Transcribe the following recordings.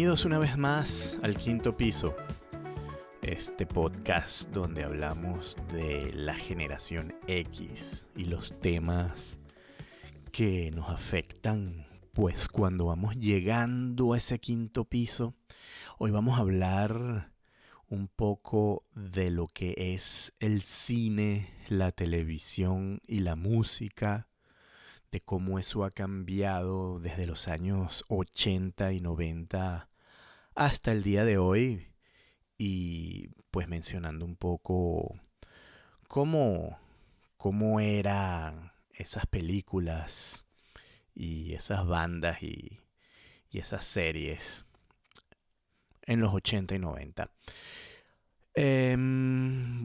Bienvenidos una vez más al Quinto Piso, este podcast donde hablamos de la generación X y los temas que nos afectan, pues cuando vamos llegando a ese quinto piso. Hoy vamos a hablar un poco de lo que es el cine, la televisión y la música, de cómo eso ha cambiado desde los años 80 y 90 hasta el día de hoy, y pues mencionando un poco cómo, cómo eran esas películas y esas bandas y esas series en los 80 y 90.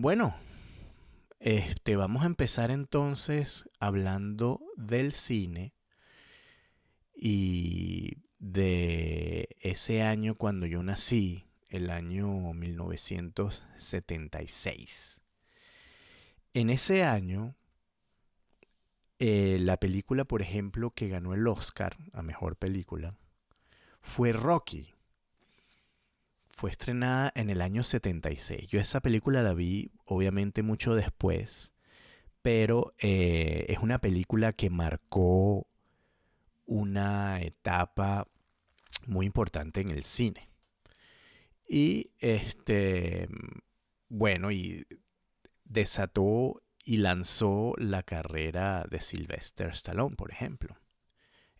Bueno, vamos a empezar entonces hablando del cine y de ese año cuando yo nací, el año 1976. En ese año, la película, por ejemplo, que ganó el Oscar a Mejor Película fue Rocky. Fue estrenada en el año 76. Yo esa película la vi obviamente mucho después, pero es una película que marcó una etapa muy importante en el cine. Y bueno, y desató y lanzó la carrera de Sylvester Stallone, por ejemplo.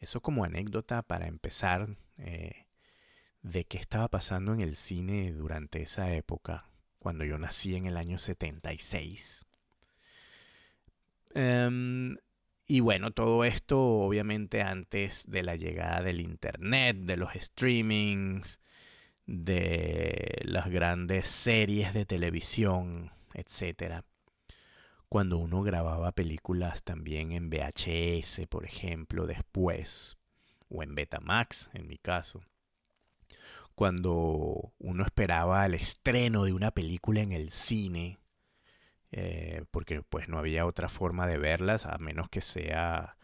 Eso como anécdota para empezar, de qué estaba pasando en el cine durante esa época, cuando yo nací en el año 76. Y bueno, todo esto obviamente antes de la llegada del internet, de los streamings, de las grandes series de televisión, etcétera. Cuando uno grababa películas también en VHS, por ejemplo, después, o en Betamax, en mi caso. Cuando uno esperaba el estreno de una película en el cine, porque pues no había otra forma de verlas a menos que sea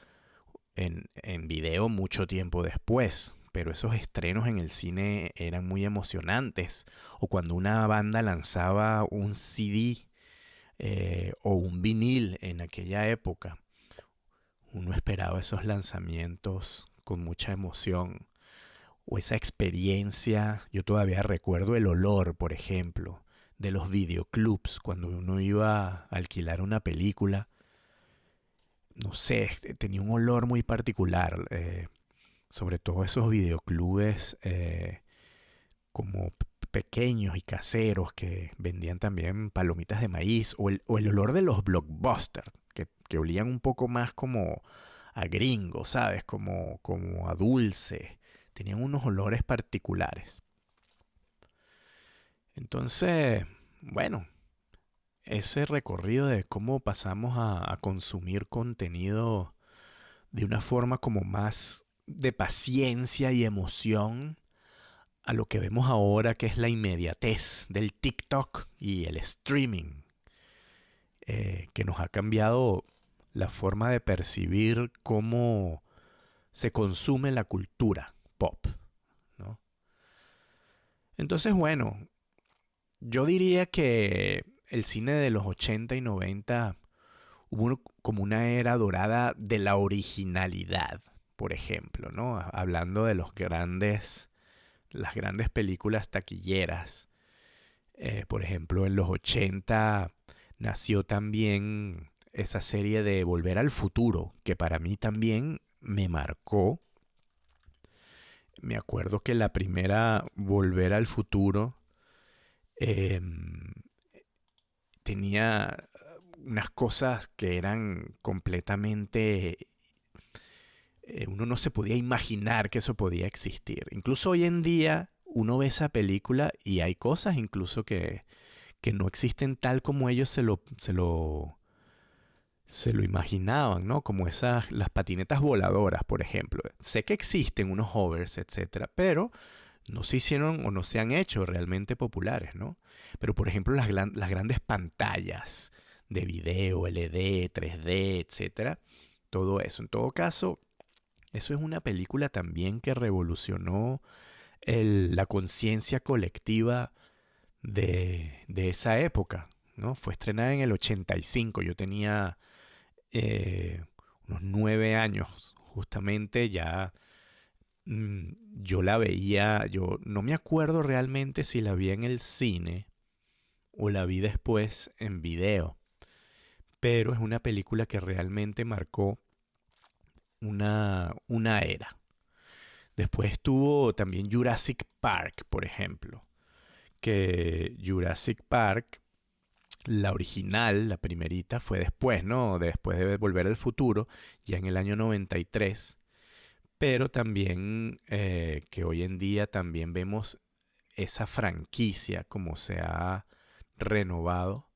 en video mucho tiempo después. Pero esos estrenos en el cine eran muy emocionantes. O cuando una banda lanzaba un CD o un vinil en aquella época, uno esperaba esos lanzamientos con mucha emoción. O esa experiencia, yo todavía recuerdo el olor, por ejemplo, de los videoclubs cuando uno iba a alquilar una película. No sé, tenía un olor muy particular, sobre todo esos videoclubes como pequeños y caseros que vendían también palomitas de maíz, o el olor de los blockbusters, que olían un poco más como a gringo, ¿sabes? Como a dulce. Tenían unos olores particulares. Entonces, bueno, ese recorrido de cómo pasamos a consumir contenido de una forma como más de paciencia y emoción a lo que vemos ahora, que es la inmediatez del TikTok y el streaming, que nos ha cambiado la forma de percibir cómo se consume la cultura pop, ¿no? Entonces, bueno, yo diría que el cine de los 80 y 90 hubo como una era dorada de la originalidad, por ejemplo, ¿no? Hablando de las grandes películas taquilleras. Por ejemplo, en los 80 nació también esa serie de Volver al Futuro, que para mí también me marcó. Me acuerdo que la primera Volver al Futuro eh, tenía unas cosas que eran completamente... uno no se podía imaginar que eso podía existir. Incluso hoy en día uno ve esa película y hay cosas incluso que no existen tal como ellos se lo imaginaban, ¿no? Como las patinetas voladoras, por ejemplo. Sé que existen unos hovers, etcétera, pero no se hicieron o no se han hecho realmente populares, ¿no? Pero, por ejemplo, las grandes pantallas de video, LED, 3D, etcétera, todo eso. En todo caso, eso es una película también que revolucionó la conciencia colectiva de esa época, ¿no? Fue estrenada en el 85. Yo tenía eh, unos 9 años, justamente ya. Yo la veía, yo no me acuerdo realmente si la vi en el cine o la vi después en video, pero es una película que realmente marcó una era. Después tuvo también Jurassic Park, por ejemplo, que Jurassic Park, la original, la primerita, fue después, ¿no? Después de Volver al Futuro, ya en el año 93. Pero también que hoy en día también vemos esa franquicia como se ha renovado.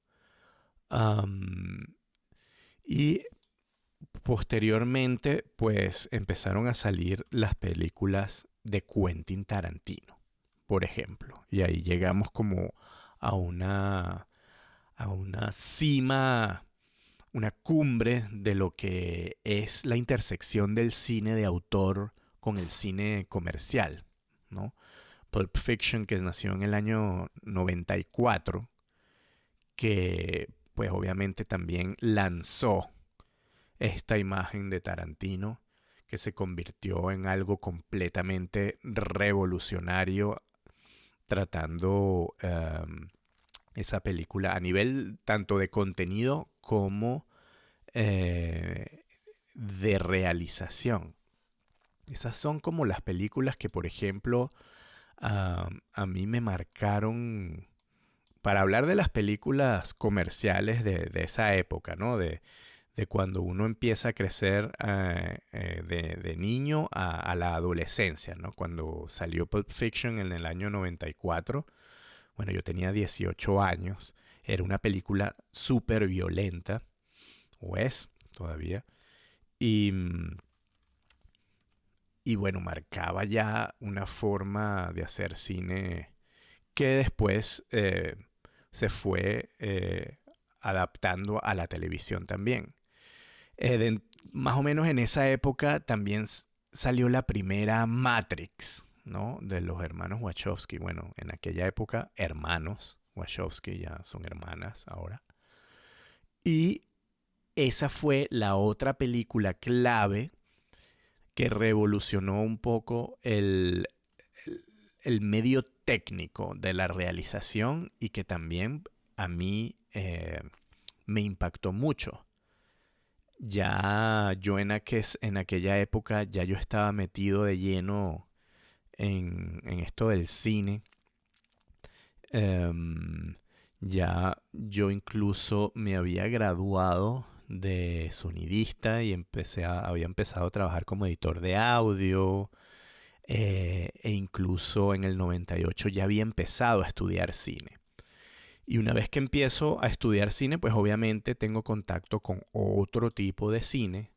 Am, y posteriormente, pues empezaron a salir las películas de Quentin Tarantino, por ejemplo. Y ahí llegamos como a una cima, una cumbre de lo que es la intersección del cine de autor con el cine comercial, ¿no? Pulp Fiction, que nació en el año 94, que pues obviamente también lanzó esta imagen de Tarantino, que se convirtió en algo completamente revolucionario, tratando esa película a nivel tanto de contenido como de realización. Esas son como las películas que, por ejemplo, a mí me marcaron, para hablar de las películas comerciales de esa época, ¿no? De cuando uno empieza a crecer de niño a la adolescencia, ¿no? Cuando salió Pulp Fiction en el año 94, bueno, yo tenía 18 años, era una película súper violenta, o es todavía, y, y bueno, marcaba ya una forma de hacer cine que después se fue adaptando a la televisión también. Más o menos en esa época también salió la primera Matrix, ¿no? De los hermanos Wachowski. Bueno, en aquella época, hermanos Wachowski, ya son hermanas ahora. Y esa fue la otra película clave que revolucionó un poco el medio técnico de la realización y que también a mí me impactó mucho. Ya yo en aquella época ya yo estaba metido de lleno en esto del cine. Em, ya yo incluso me había graduado de sonidista y había empezado a trabajar como editor de audio. E incluso en el 98 ya había empezado a estudiar cine. Y una vez que empiezo a estudiar cine, pues obviamente tengo contacto con otro tipo de cine,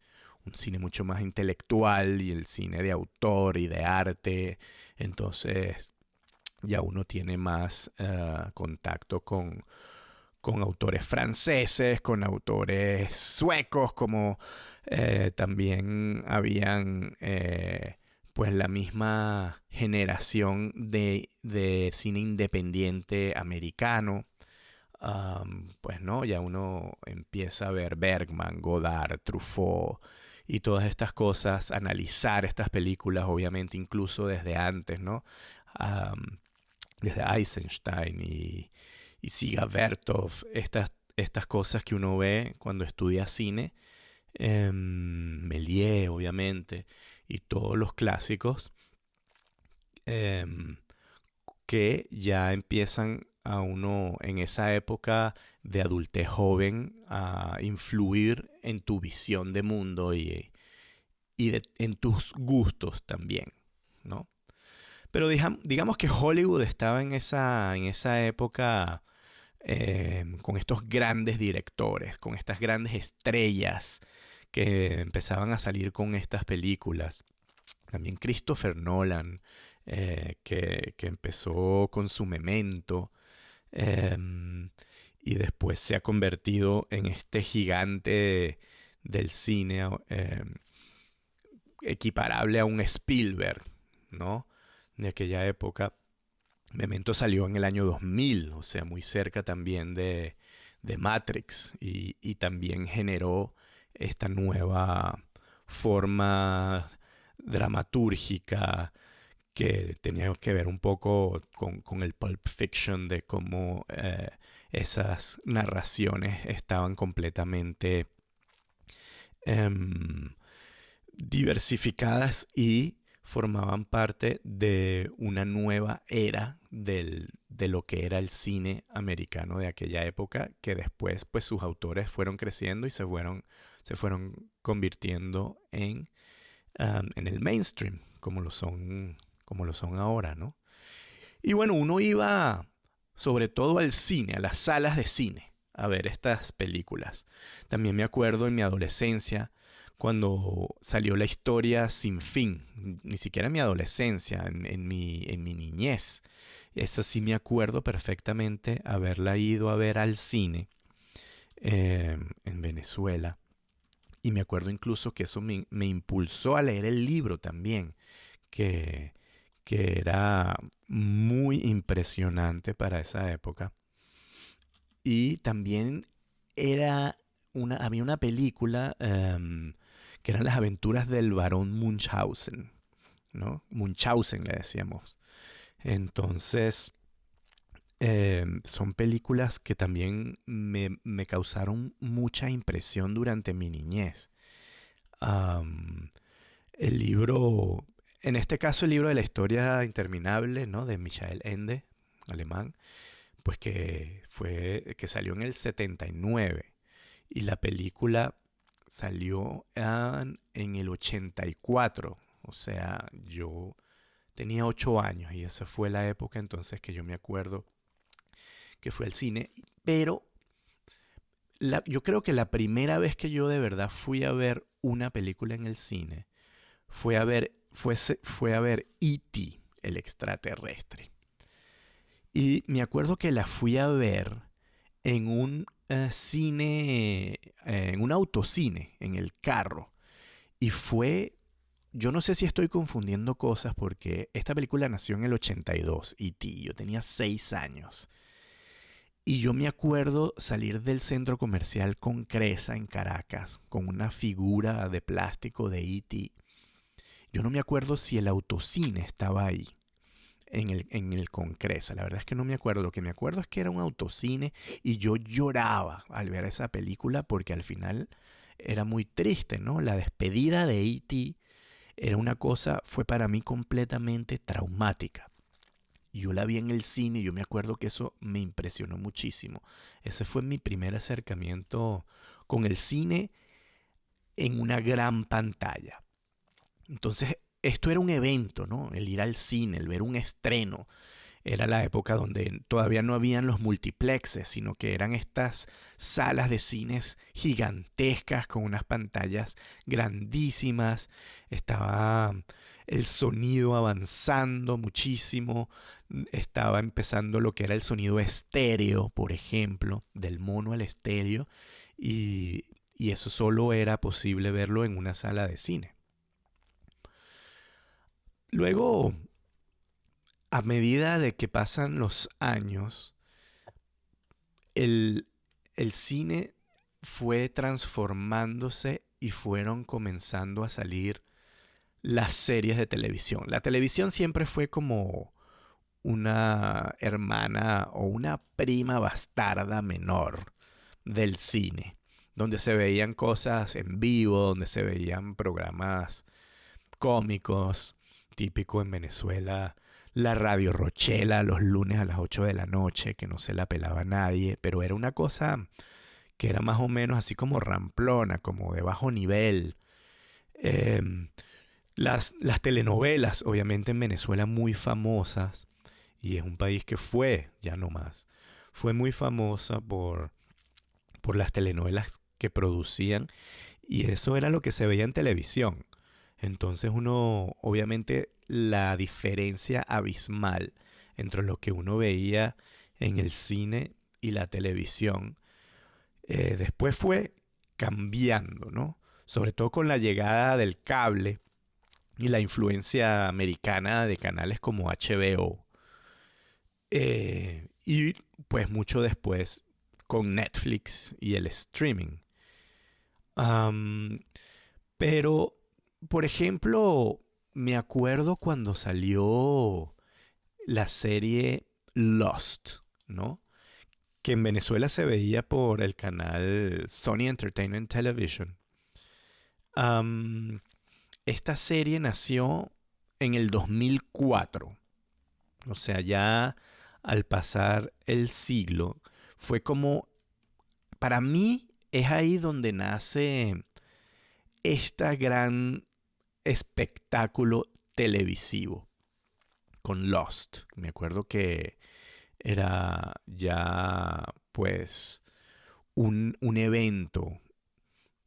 un cine mucho más intelectual y el cine de autor y de arte. Entonces ya uno tiene más contacto con autores franceses, con autores suecos, como también habían pues la misma generación de cine independiente americano. Pues no, ya uno empieza a ver Bergman, Godard, Truffaut y todas estas cosas, analizar estas películas, obviamente incluso desde antes, ¿no? Am, Desde Eisenstein y Siga Vertov, estas cosas que uno ve cuando estudia cine, Méliès, obviamente, y todos los clásicos em, que ya empiezan a uno en esa época de adultez joven a influir en tu visión de mundo y en tus gustos también, ¿no? Pero digamos que Hollywood estaba en esa época con estos grandes directores, con estas grandes estrellas que empezaban a salir con estas películas. También Christopher Nolan, que empezó con su Memento y después se ha convertido en este gigante del cine equiparable a un Spielberg, ¿no? de aquella época. Memento salió en el año 2000, o sea, muy cerca también de Matrix, y también generó esta nueva forma dramatúrgica que tenía que ver un poco con el Pulp Fiction, de cómo esas narraciones estaban completamente em, diversificadas y formaban parte de una nueva era de lo que era el cine americano de aquella época, que después pues sus autores fueron creciendo y se fueron convirtiendo en el mainstream, como lo son ahora, ¿no? Y bueno, uno iba sobre todo al cine, a las salas de cine, a ver estas películas. También me acuerdo en mi adolescencia, cuando salió La Historia Sin Fin, ni siquiera en mi adolescencia, en mi niñez. Eso sí me acuerdo perfectamente haberla ido a ver al cine en Venezuela. Y me acuerdo incluso que eso me impulsó a leer el libro también, que, que era muy impresionante para esa época. Y también había una película que eran las aventuras del barón Munchausen, ¿no? Munchausen le decíamos. Entonces, son películas que también me causaron mucha impresión durante mi niñez. Am, el libro, en este caso el libro de la historia interminable, ¿no? De Michael Ende, alemán, pues que salió en el 79 y la película salió en el 84. O sea, yo tenía 8 años y esa fue la época entonces que yo me acuerdo que fue al cine. Pero yo creo que la primera vez que yo de verdad fui a ver una película en el cine fue a ver E.T., el extraterrestre. Y me acuerdo que la fui a ver en un cine, en un autocine, en el carro. Y yo no sé si estoy confundiendo cosas porque esta película nació en el 82, E.T., yo tenía 6 años. Y yo me acuerdo salir del centro comercial con Cresa en Caracas, con una figura de plástico de E.T. Yo no me acuerdo si el autocine estaba ahí, en el Concresa. La verdad es que no me acuerdo. Lo que me acuerdo es que era un autocine y yo lloraba al ver esa película porque al final era muy triste, ¿no? La despedida de E.T. fue para mí completamente traumática. Yo la vi en el cine y yo me acuerdo que eso me impresionó muchísimo. Ese fue mi primer acercamiento con el cine en una gran pantalla. Entonces, esto era un evento, ¿no? El ir al cine, el ver un estreno. Era la época donde todavía no habían los multiplexes, sino que eran estas salas de cines gigantescas con unas pantallas grandísimas. Estaba el sonido avanzando muchísimo. Estaba empezando lo que era el sonido estéreo, por ejemplo, del mono al estéreo. Y, y eso solo era posible verlo en una sala de cine. Luego, a medida de que pasan los años, el, el cine fue transformándose y fueron comenzando a salir las series de televisión. La televisión siempre fue como una hermana o una prima bastarda menor del cine, donde se veían cosas en vivo, donde se veían programas cómicos, típico en Venezuela, la Radio Rochela los lunes a las 8 de la noche, que no se la pelaba a nadie, pero era una cosa que era más o menos así como ramplona, como de bajo nivel. Eh, las telenovelas, obviamente en Venezuela muy famosas, y es un país que ya no más, fue muy famosa por las telenovelas que producían, y eso era lo que se veía en televisión. Entonces obviamente la diferencia abismal entre lo que uno veía en el cine y la televisión, después fue cambiando, ¿no? Sobre todo con la llegada del cable, y la influencia americana de canales como HBO. Y pues mucho después con Netflix y el streaming. Am, pero, por ejemplo, me acuerdo cuando salió la serie Lost, ¿no? Que en Venezuela se veía por el canal Sony Entertainment Television. Am, Esta serie nació en el 2004. O sea, ya al pasar el siglo, fue como, para mí es ahí donde nace este gran espectáculo televisivo con Lost. Me acuerdo que era ya pues un evento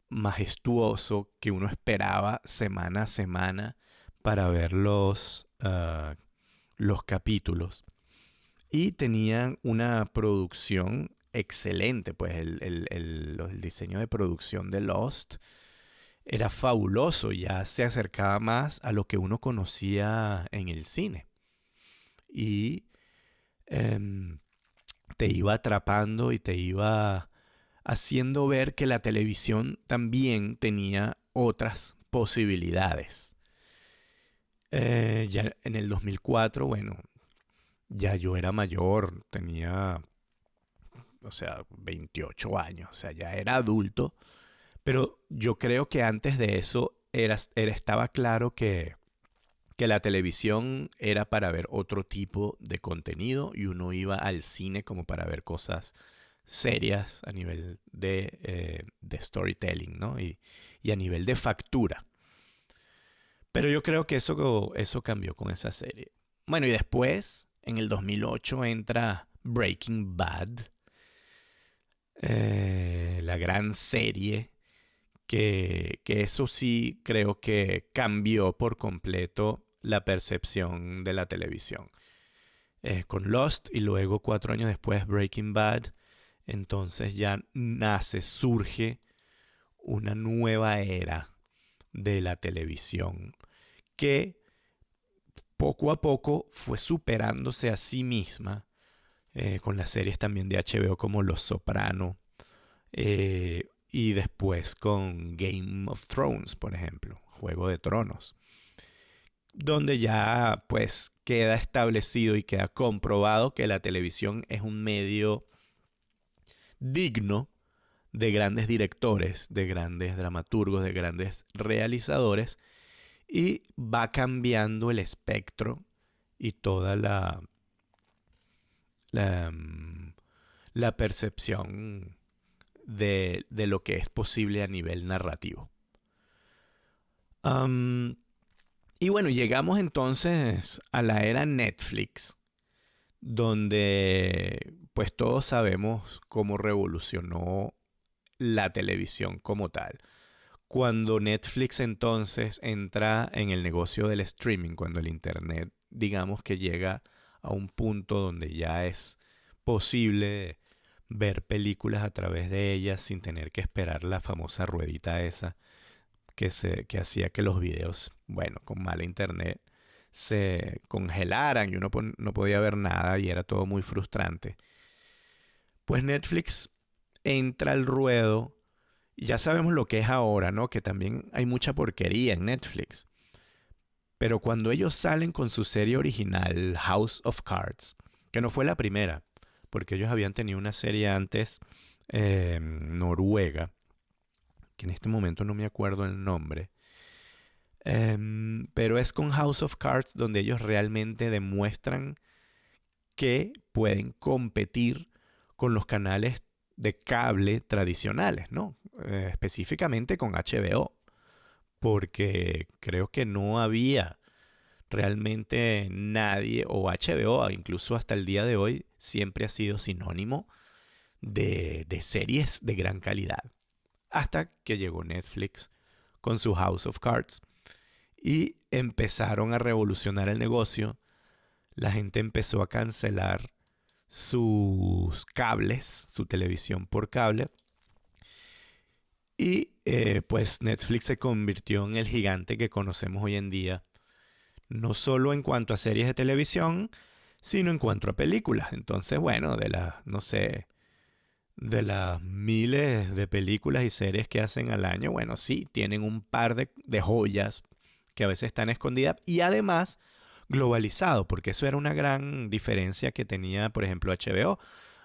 majestuoso que uno esperaba semana a semana para ver los capítulos. Y tenían una producción excelente, pues el diseño de producción de Lost era fabuloso, ya se acercaba más a lo que uno conocía en el cine. Y em, te iba atrapando y te iba haciendo ver que la televisión también tenía otras posibilidades. Ya en el 2004, bueno, ya yo era mayor, tenía, o sea, 28 años, o sea, ya era adulto, pero yo creo que antes de eso estaba claro que la televisión era para ver otro tipo de contenido y uno iba al cine como para ver cosas serias a nivel de storytelling, ¿no? Y a nivel de factura. Pero yo creo que eso cambió con esa serie. Bueno, y después, en el 2008, entra Breaking Bad, la gran serie, que eso sí creo que cambió por completo la percepción de la televisión. Con Lost y luego 4 años después Breaking Bad, entonces ya surge una nueva era de la televisión que poco a poco fue superándose a sí misma con las series también de HBO como Los Soprano y después con Game of Thrones, por ejemplo, Juego de Tronos, donde ya pues queda establecido y queda comprobado que la televisión es un medio digno de grandes directores, de grandes dramaturgos, de grandes realizadores, y va cambiando el espectro y toda la, mm, la percepción de lo que es posible a nivel narrativo. Um, y bueno, llegamos entonces a la era Netflix, donde pues todos sabemos cómo revolucionó la televisión como tal. Cuando Netflix entonces entra en el negocio del streaming, cuando el Internet, digamos que llega a un punto donde ya es posible ver películas a través de ellas sin tener que esperar la famosa ruedita esa que hacía que los videos, bueno, con mala internet, se congelaran y uno no podía ver nada y era todo muy frustrante. Pues Netflix entra al ruedo. Y ya sabemos lo que es ahora, ¿no? Que también hay mucha porquería en Netflix. Pero cuando ellos salen con su serie original, House of Cards, que no fue la primera, porque ellos habían tenido una serie antes, noruega, que en este momento no me acuerdo el nombre, pero es con House of Cards donde ellos realmente demuestran que pueden competir con los canales de cable tradicionales, ¿no? Específicamente con HBO, porque creo que no había realmente nadie, o HBO, incluso hasta el día de hoy, siempre ha sido sinónimo de series de gran calidad. Hasta que llegó Netflix con su House of Cards y empezaron a revolucionar el negocio. La gente empezó a cancelar sus cables, su televisión por cable, Y pues Netflix se convirtió en el gigante que conocemos hoy en día, no solo en cuanto a series de televisión, sino en cuanto a películas. Entonces, bueno, de las, no sé, de las miles de películas y series que hacen al año, bueno, sí, tienen un par de joyas que a veces están escondidas y además globalizado, porque eso era una gran diferencia que tenía, por ejemplo, HBO.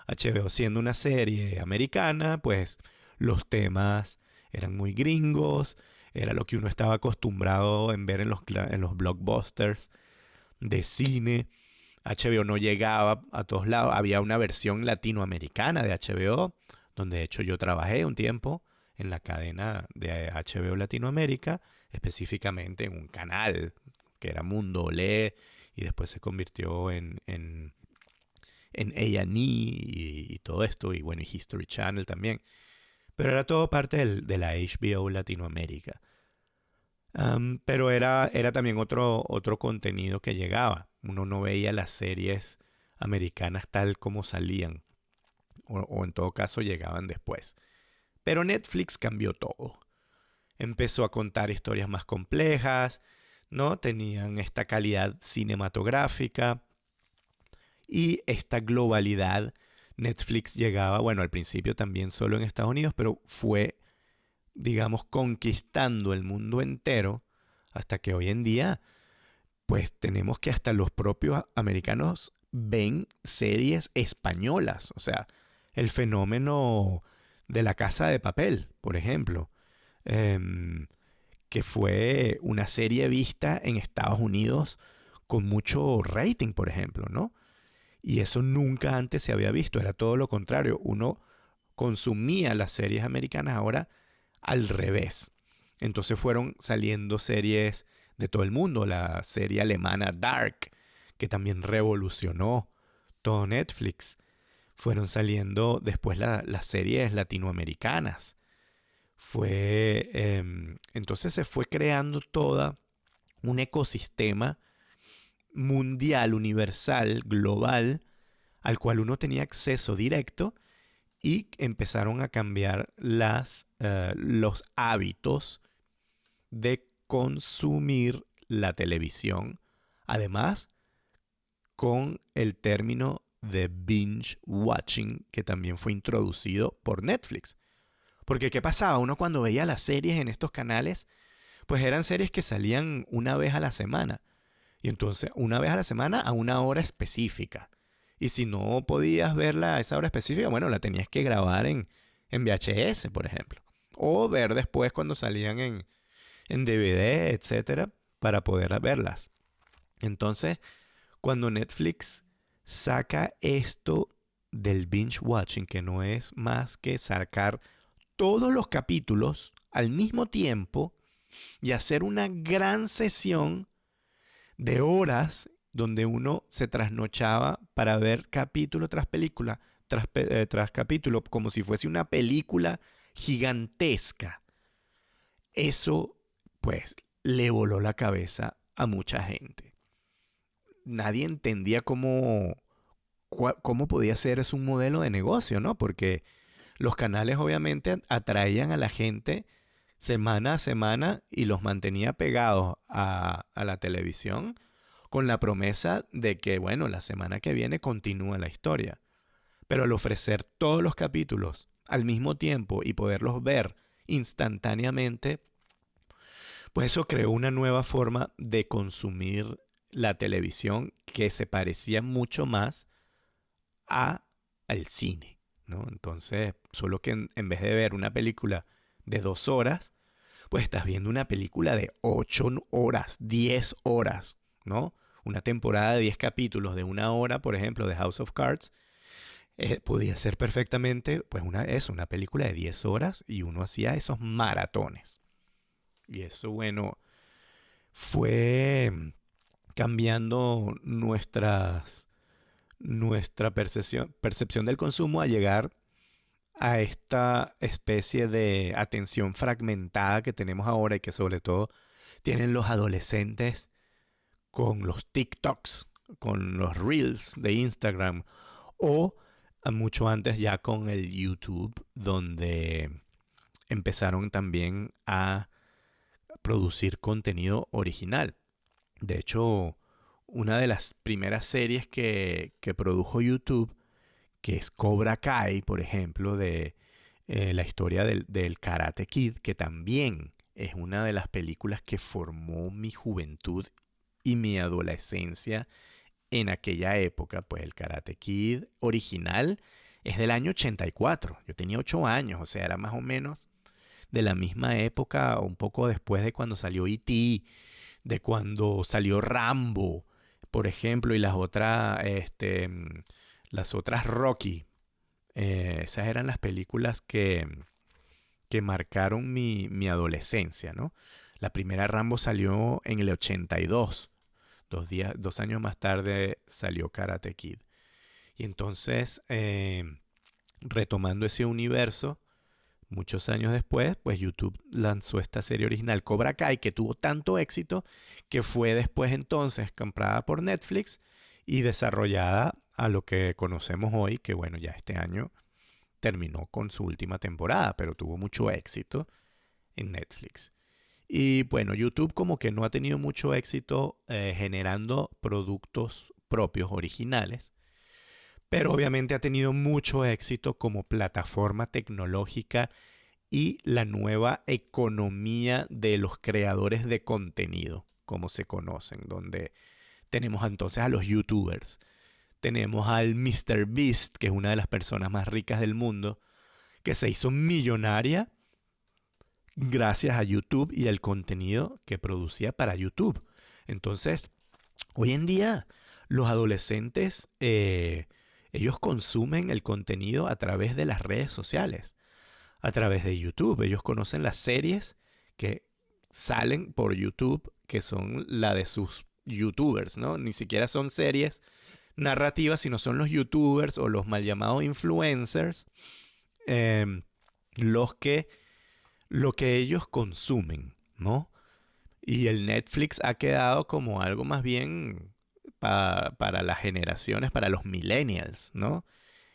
HBO siendo una serie americana, pues los temas eran muy gringos, era lo que uno estaba acostumbrado en ver en los blockbusters de cine. HBO no llegaba a todos lados. Había una versión latinoamericana de HBO, donde de hecho yo trabajé un tiempo en la cadena de HBO Latinoamérica, específicamente en un canal que era Mundo Olé y después se convirtió en A&E y todo esto, y bueno, y History Channel también. Pero era todo parte de la HBO Latinoamérica. Pero era también otro contenido que llegaba. Uno no veía las series americanas tal como salían, o en todo caso llegaban después. Pero Netflix cambió todo. Empezó a contar historias más complejas, ¿no? Tenían esta calidad cinematográfica y esta globalidad. Netflix llegaba, bueno, al principio también solo en Estados Unidos, pero fue, digamos, conquistando el mundo entero hasta que hoy en día pues tenemos que hasta los propios americanos ven series españolas. O sea, el fenómeno de La Casa de Papel, por ejemplo, em, que fue una serie vista en Estados Unidos con mucho rating, por ejemplo, ¿no? Y eso nunca antes se había visto, era todo lo contrario. Uno consumía las series americanas ahora al revés. Entonces fueron saliendo series de todo el mundo. La serie alemana Dark, que también revolucionó todo Netflix. Fueron saliendo después las series latinoamericanas. Entonces se fue creando toda un ecosistema mundial, universal, global, al cual uno tenía acceso directo y empezaron a cambiar los hábitos de consumir la televisión. Además, con el término de binge watching que también fue introducido por Netflix. Porque ¿qué pasaba? Uno cuando veía las series en estos canales, pues eran series que salían una vez a la semana. Y entonces, una vez a la semana a una hora específica. Y si no podías verla a esa hora específica, bueno, la tenías que grabar en VHS, por ejemplo. O ver después cuando salían en DVD, etcétera, para poder verlas. Entonces, cuando Netflix saca esto del binge watching, que no es más que sacar todos los capítulos al mismo tiempo y hacer una gran sesión de horas donde uno se trasnochaba para ver capítulo tras película, tras capítulo, como si fuese una película gigantesca. Eso, pues, le voló la cabeza a mucha gente. Nadie entendía cómo podía ser eso un modelo de negocio, ¿no? Porque los canales obviamente atraían a la gente semana a semana y los mantenía pegados a la televisión con la promesa de que, bueno, la semana que viene continúa la historia. Pero al ofrecer todos los capítulos al mismo tiempo y poderlos ver instantáneamente, pues eso creó una nueva forma de consumir la televisión que se parecía mucho más a al cine, ¿no? Entonces, solo que en vez de ver una película de 2 horas, pues estás viendo una película de 8 horas, 10 horas, ¿no? Una temporada de 10 capítulos de 1 hora, por ejemplo, de House of Cards, podía ser perfectamente, pues, una película de 10 horas y uno hacía esos maratones. Y eso, bueno, fue cambiando nuestra percepción del consumo a llegar a esta especie de atención fragmentada que tenemos ahora y que sobre todo tienen los adolescentes con los TikToks, con los Reels de Instagram o mucho antes ya con el YouTube, donde empezaron también a producir contenido original. De hecho, una de las primeras series que produjo YouTube, que es Cobra Kai, por ejemplo, de la historia del Karate Kid, que también es una de las películas que formó mi juventud y mi adolescencia en aquella época. Pues el Karate Kid original es del año 84. Yo tenía 8 años, o sea, era más o menos de la misma época, un poco después de cuando salió E.T., de cuando salió Rambo, por ejemplo, y las otras Rocky. Esas eran las películas que marcaron mi adolescencia, ¿no? La primera Rambo salió en el 82. 2 años más tarde salió Karate Kid. Y entonces, retomando ese universo, muchos años después, pues YouTube lanzó esta serie original Cobra Kai, que tuvo tanto éxito que fue después entonces comprada por Netflix y desarrollada a lo que conocemos hoy, que bueno, ya este año terminó con su última temporada, pero tuvo mucho éxito en Netflix. Y bueno, YouTube como que no ha tenido mucho éxito generando productos propios originales, pero obviamente ha tenido mucho éxito como plataforma tecnológica y la nueva economía de los creadores de contenido, como se conocen, donde tenemos entonces a los YouTubers, tenemos al Mr. Beast, que es una de las personas más ricas del mundo, que se hizo millonaria gracias a YouTube y al contenido que producía para YouTube. Entonces, hoy en día, los adolescentes, ellos consumen el contenido a través de las redes sociales, a través de YouTube. Ellos conocen las series que salen por YouTube, que son la de sus YouTubers, ¿no? Ni siquiera son series narrativas, sino son los YouTubers o los mal llamados influencers, eh, los que lo que ellos consumen, ¿no? Y el Netflix ha quedado como algo más bien para las generaciones, para los millennials, ¿no?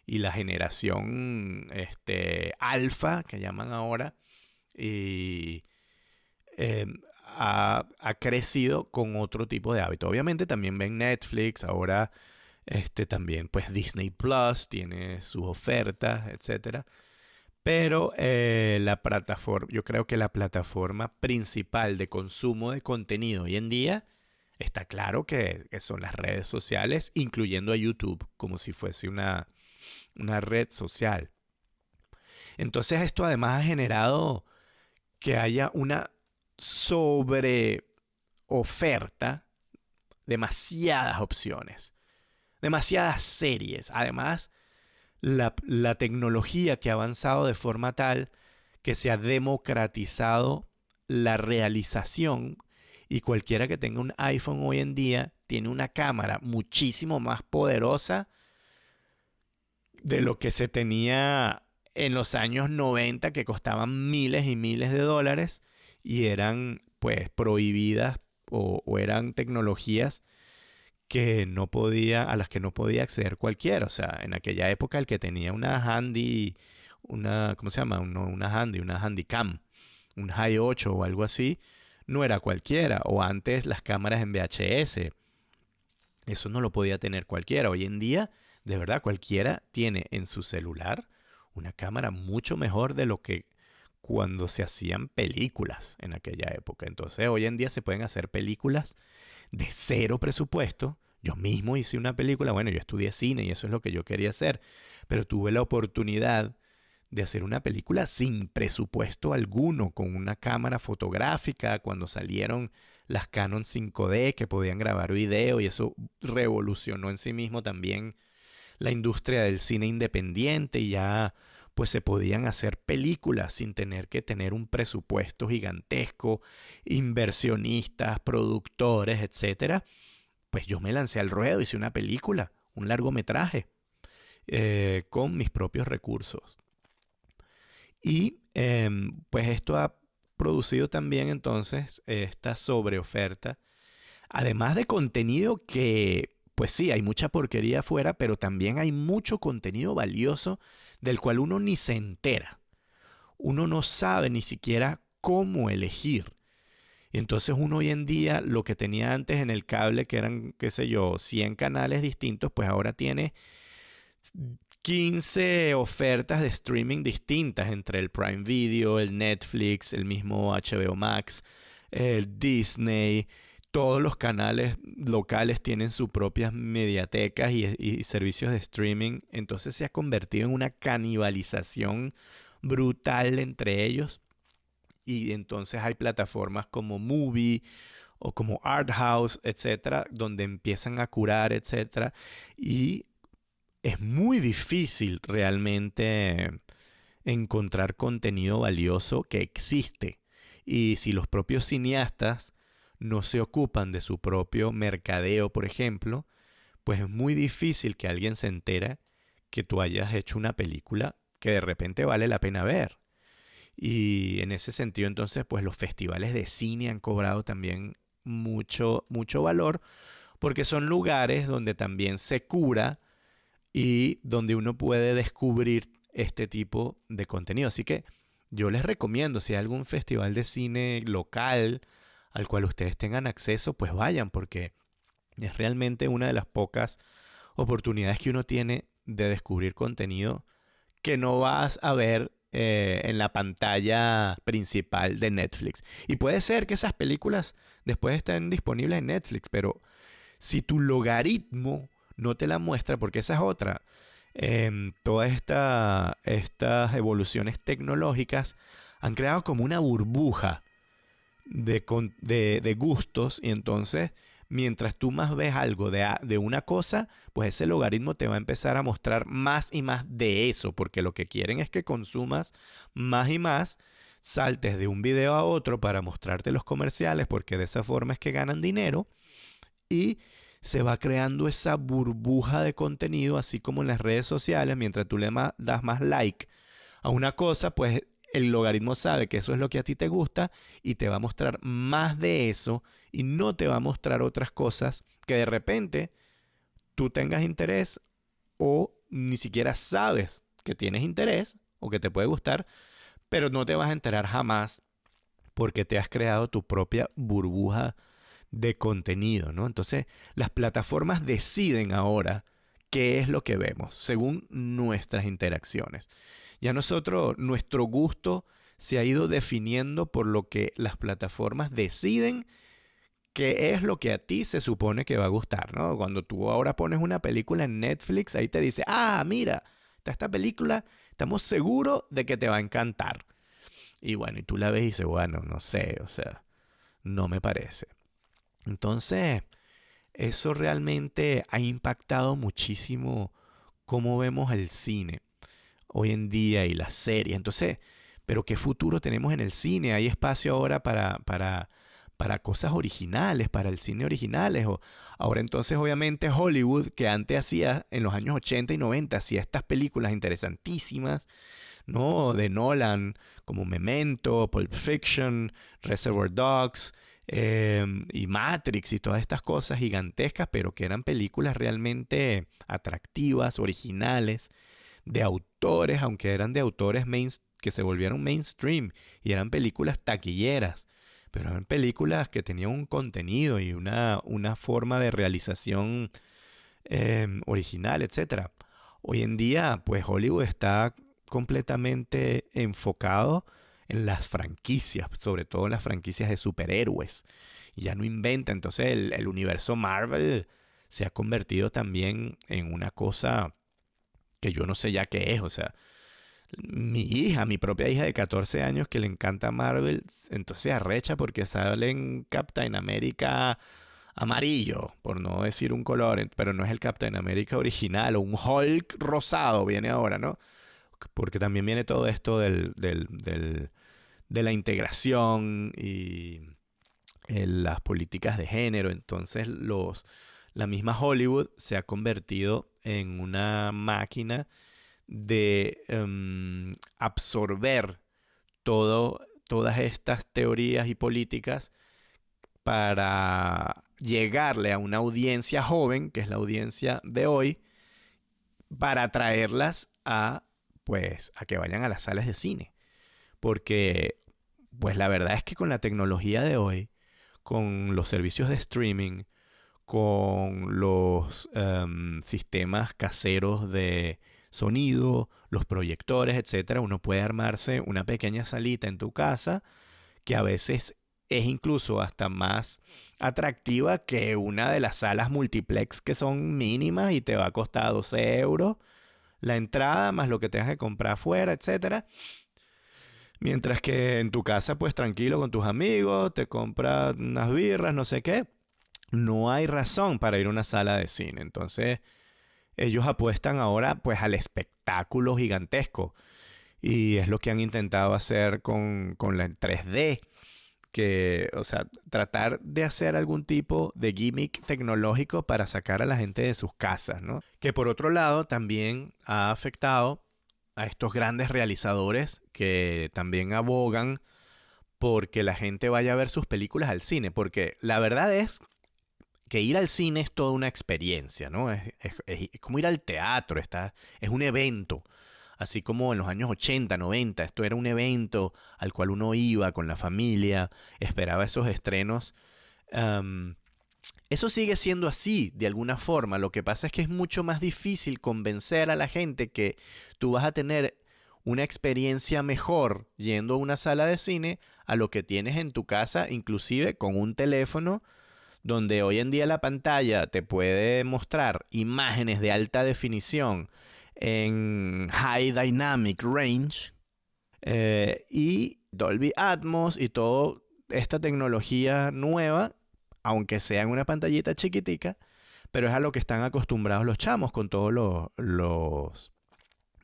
Y la generación alfa, que llaman ahora, y eh, ha crecido con otro tipo de hábito. Obviamente también ven Netflix, ahora también pues Disney Plus tiene sus ofertas, etcétera. Pero yo creo que la plataforma principal de consumo de contenido hoy en día está claro que son las redes sociales, incluyendo a YouTube, como si fuese una red social. Entonces esto además ha generado que haya una sobre oferta, demasiadas opciones, demasiadas series. Además, la tecnología que ha avanzado de forma tal que se ha democratizado la realización, y cualquiera que tenga un iPhone hoy en día tiene una cámara muchísimo más poderosa de lo que se tenía en los años 90, que costaban miles y miles de dólares y eran pues prohibidas, o eran tecnologías a las que no podía acceder cualquiera. O sea, en aquella época el que tenía ¿cómo se llama? Una Handycam, un High 8 o algo así, no era cualquiera. O antes las cámaras en VHS, eso no lo podía tener cualquiera. Hoy en día, de verdad, cualquiera tiene en su celular una cámara mucho mejor de lo que cuando se hacían películas en aquella época. Entonces, hoy en día se pueden hacer películas de cero presupuesto. Yo mismo hice una película, bueno, yo estudié cine y eso es lo que yo quería hacer, pero tuve la oportunidad de hacer una película sin presupuesto alguno, con una cámara fotográfica, cuando salieron las Canon 5D que podían grabar video, y eso revolucionó en sí mismo también la industria del cine independiente, y ya pues se podían hacer películas sin tener que tener un presupuesto gigantesco, inversionistas, productores, etcétera. Pues yo me lancé al ruedo, hice una película, un largometraje, con mis propios recursos. Y pues esto ha producido también entonces esta sobreoferta, además de contenido que, pues sí, hay mucha porquería afuera, pero también hay mucho contenido valioso del cual uno ni se entera. uno no sabe ni siquiera cómo elegir. Y entonces uno hoy en día, lo que tenía antes en el cable, que eran, qué sé yo, 100 canales distintos, pues ahora tiene 15 ofertas de streaming distintas entre el Prime Video, el Netflix, el mismo HBO Max, el Disney. Todos los canales locales tienen sus propias mediatecas y servicios de streaming. Entonces se ha convertido en una canibalización brutal entre ellos. Y entonces hay plataformas como Movie o como Art House, etcétera, donde empiezan a curar, etcétera. Y es muy difícil realmente encontrar contenido valioso que existe. Y si los propios cineastas no se ocupan de su propio mercadeo, por ejemplo, pues es muy difícil que alguien se entere que tú hayas hecho una película que de repente vale la pena ver. Y en ese sentido, entonces, pues los festivales de cine han cobrado también mucho valor porque son lugares donde también se cura y donde uno puede descubrir este tipo de contenido. Así que yo les recomiendo, si hay algún festival de cine local al cual ustedes tengan acceso, pues vayan, porque es realmente una de las pocas oportunidades que uno tiene de descubrir contenido que no vas a ver en la pantalla principal de Netflix. Y puede ser que esas películas después estén disponibles en Netflix, pero si tu logaritmo no te la muestra, porque esa es otra. Todas estas evoluciones tecnológicas han creado como una burbuja de gustos y entonces mientras tú más ves algo de una cosa, pues ese logaritmo te va a empezar a mostrar más y más de eso, porque lo que quieren es que consumas más y más, saltes de un video a otro para mostrarte los comerciales, porque de esa forma es que ganan dinero y se va creando esa burbuja de contenido, así como en las redes sociales, mientras tú das más like a una cosa, pues el logaritmo sabe que eso es lo que a ti te gusta y te va a mostrar más de eso y no te va a mostrar otras cosas que de repente tú tengas interés o ni siquiera sabes que tienes interés o que te puede gustar, pero no te vas a enterar jamás porque te has creado tu propia burbuja de contenido, ¿no? Entonces, las plataformas deciden ahora qué es lo que vemos según nuestras interacciones. Ya nuestro gusto se ha ido definiendo por lo que las plataformas deciden qué es lo que a ti se supone que va a gustar, ¿no? Cuando tú ahora pones una película en Netflix, ahí te dice, ah, mira, está esta película, estamos seguros de que te va a encantar. Y bueno, y tú la ves y dices, bueno, no sé, o sea, no me parece. Entonces, eso realmente ha impactado muchísimo cómo vemos el cine hoy en día y las series. Entonces, pero ¿qué futuro tenemos en el cine? ¿Hay espacio ahora para cosas originales, para el cine originales? O, ahora entonces, obviamente, Hollywood, que antes hacía, en los años 80 y 90, hacía estas películas interesantísimas, ¿no? De Nolan, como Memento, Pulp Fiction, Reservoir Dogs, y Matrix y todas estas cosas gigantescas, pero que eran películas realmente atractivas, originales, de autores, aunque eran de autores que se volvieron mainstream y eran películas taquilleras, pero eran películas que tenían un contenido y una forma de realización original, etcétera. Hoy en día, pues Hollywood está completamente enfocado en las franquicias, sobre todo en las franquicias de superhéroes. Y ya no inventa. Entonces el universo Marvel se ha convertido también en una cosa que yo no sé ya qué es. O sea, mi propia hija de 14 años que le encanta Marvel, entonces se arrecha porque sale en Captain America amarillo, por no decir un color, pero no es el Captain America original, o un Hulk rosado viene ahora, ¿no? Porque también viene todo esto de la integración y las políticas de género. Entonces la misma Hollywood se ha convertido en una máquina de absorber todas estas teorías y políticas para llegarle a una audiencia joven, que es la audiencia de hoy, para atraerlas a, pues, a que vayan a las salas de cine. porque pues la verdad es que con la tecnología de hoy, con los servicios de streaming, con los sistemas caseros de sonido, los proyectores, etcétera, uno puede armarse una pequeña salita en tu casa que a veces es incluso hasta más atractiva que una de las salas multiplex que son mínimas y te va a costar 12 euros la entrada más lo que tengas que comprar afuera, etcétera. Mientras que en tu casa, pues tranquilo con tus amigos, te compras unas birras, no sé qué. No hay razón para ir a una sala de cine. Entonces, ellos apuestan ahora pues al espectáculo gigantesco. Y es lo que han intentado hacer con la 3D. Que, o sea, tratar de hacer algún tipo de gimmick tecnológico para sacar a la gente de sus casas, ¿no? Que por otro lado también ha afectado a estos grandes realizadores que también abogan porque la gente vaya a ver sus películas al cine, porque la verdad es que ir al cine es toda una experiencia, ¿no? Es como ir al teatro, es un evento. Así como en los años 80, 90, esto era un evento al cual uno iba con la familia, esperaba esos estrenos. Am, Eso sigue siendo así, de alguna forma. Lo que pasa es que es mucho más difícil convencer a la gente que tú vas a tener una experiencia mejor yendo a una sala de cine a lo que tienes en tu casa, inclusive con un teléfono donde hoy en día la pantalla te puede mostrar imágenes de alta definición en High Dynamic Range y Dolby Atmos y toda esta tecnología nueva, aunque sea en una pantallita chiquitica, pero es a lo que están acostumbrados los chamos con todos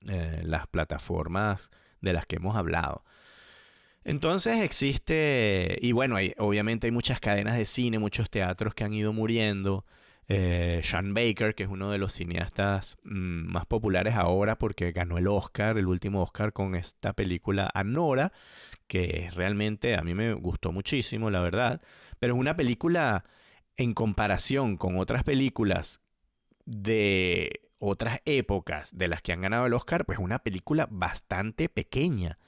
las plataformas de las que hemos hablado. Entonces existe, y bueno, obviamente hay muchas cadenas de cine, muchos teatros que han ido muriendo. Sean Baker, que es uno de los cineastas más populares ahora porque ganó el Oscar, el último Oscar con esta película Anora, que realmente a mí me gustó muchísimo, la verdad. Pero es una película en comparación con otras películas de otras épocas de las que han ganado el Oscar, pues una película bastante pequeña.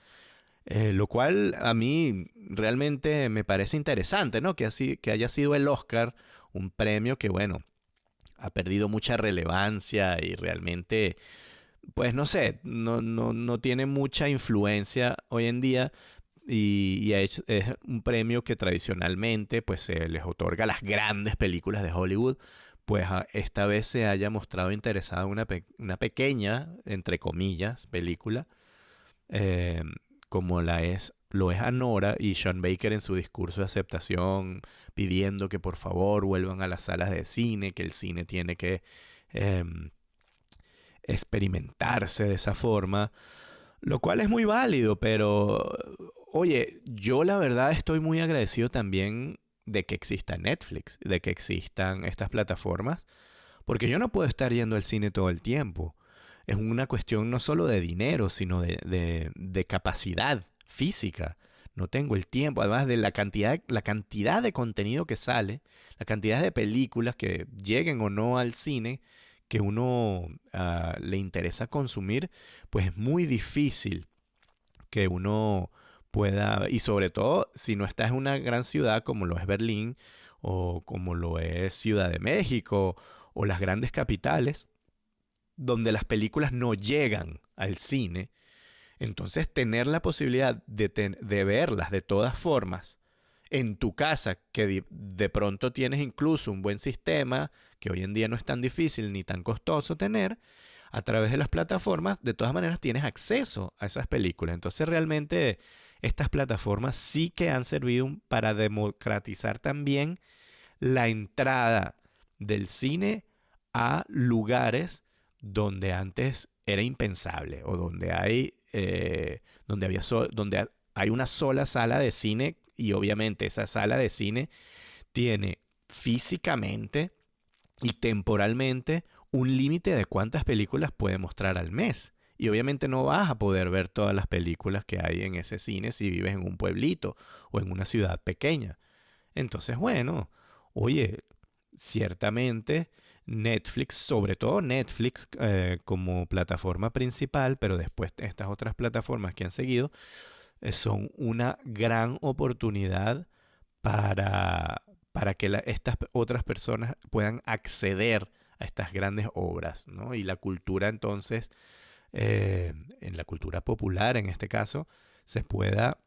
Lo cual a mí realmente me parece interesante, ¿no? Que haya sido el Oscar un premio que, bueno, ha perdido mucha relevancia y realmente, pues no sé, no tiene mucha influencia hoy en día y es un premio que tradicionalmente pues se les otorga a las grandes películas de Hollywood, pues esta vez se haya mostrado interesado en una pequeña, entre comillas, película eh, como lo es Anora y Sean Baker en su discurso de aceptación pidiendo que por favor vuelvan a las salas de cine, que el cine tiene que em, experimentarse de esa forma, lo cual es muy válido, pero oye, yo la verdad estoy muy agradecido también de que exista Netflix, de que existan estas plataformas, porque yo no puedo estar yendo al cine todo el tiempo. Es una cuestión no solo de dinero, sino de capacidad física. No tengo el tiempo, además de la cantidad de contenido que sale, la cantidad de películas que lleguen o no al cine que uno le interesa consumir, pues es muy difícil que uno pueda, y sobre todo si no estás en una gran ciudad como lo es Berlín o como lo es Ciudad de México o las grandes capitales, donde las películas no llegan al cine, entonces tener la posibilidad de verlas de todas formas en tu casa, que de pronto tienes incluso un buen sistema, que hoy en día no es tan difícil ni tan costoso tener, a través de las plataformas, de todas maneras tienes acceso a esas películas. Entonces realmente estas plataformas sí que han servido para democratizar también la entrada del cine a lugares donde antes era impensable o donde hay una sola sala de cine y obviamente esa sala de cine tiene físicamente y temporalmente un límite de cuántas películas puede mostrar al mes. Y obviamente no vas a poder ver todas las películas que hay en ese cine si vives en un pueblito o en una ciudad pequeña. Entonces, bueno, oye, ciertamente Netflix, sobre todo Netflix como plataforma principal, pero después estas otras plataformas que han seguido, son una gran oportunidad para, para que estas otras personas puedan acceder a estas grandes obras, ¿no? Y la cultura entonces, en la cultura popular en este caso, se pueda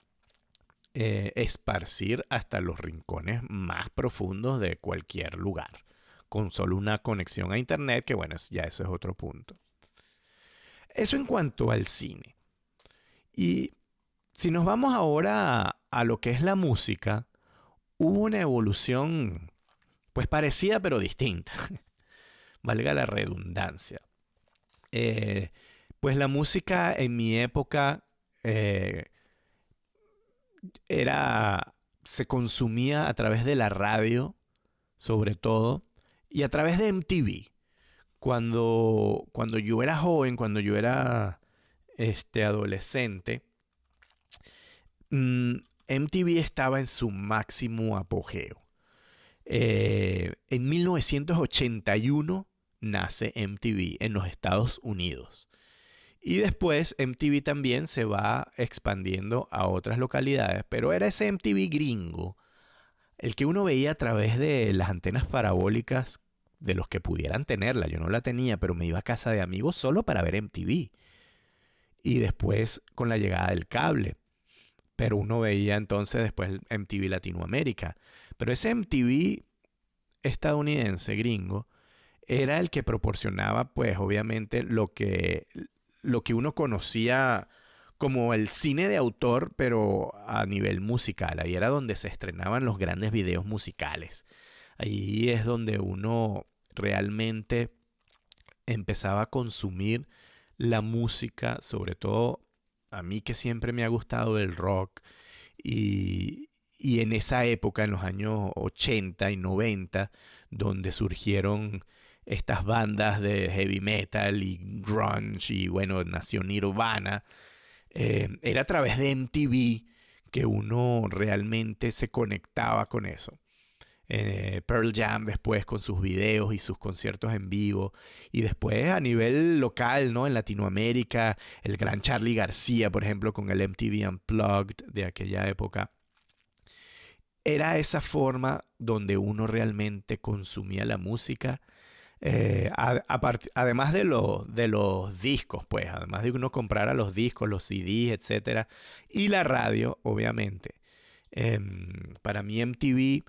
esparcir hasta los rincones más profundos de cualquier lugar, con solo una conexión a internet, que bueno, ya eso es otro punto. Eso en cuanto al cine. Y si nos vamos ahora a lo que es la música, hubo una evolución pues parecida pero distinta, valga la redundancia. Eh, pues la música en mi época eh, era, se consumía a través de la radio, sobre todo, y a través de MTV. Cuando yo era joven, cuando yo era adolescente, mm, MTV estaba en su máximo apogeo. En 1981 nace MTV en los Estados Unidos. Y después MTV también se va expandiendo a otras localidades, pero era ese MTV gringo, el que uno veía a través de las antenas parabólicas de los que pudieran tenerla. Yo no la tenía, pero me iba a casa de amigos solo para ver MTV. Y después con la llegada del cable. Pero uno veía entonces después MTV Latinoamérica. Pero ese MTV estadounidense, gringo, era el que proporcionaba, pues, obviamente, lo que uno conocía como el cine de autor, pero a nivel musical. Ahí era donde se estrenaban los grandes videos musicales. Ahí es donde uno realmente empezaba a consumir la música, sobre todo a mí que siempre me ha gustado el rock y en esa época, en los años 80 y 90, donde surgieron estas bandas de heavy metal y grunge y bueno, nació Nirvana, era a través de MTV que uno realmente se conectaba con eso. Pearl Jam después con sus videos y sus conciertos en vivo. Y después a nivel local, ¿no? En Latinoamérica, el gran Charly García, por ejemplo, con el MTV Unplugged de aquella época. Era esa forma donde uno realmente consumía la música. Además de los discos, pues, además de uno comprara los discos, los CDs, etcétera, y la radio, obviamente. Para mí MTV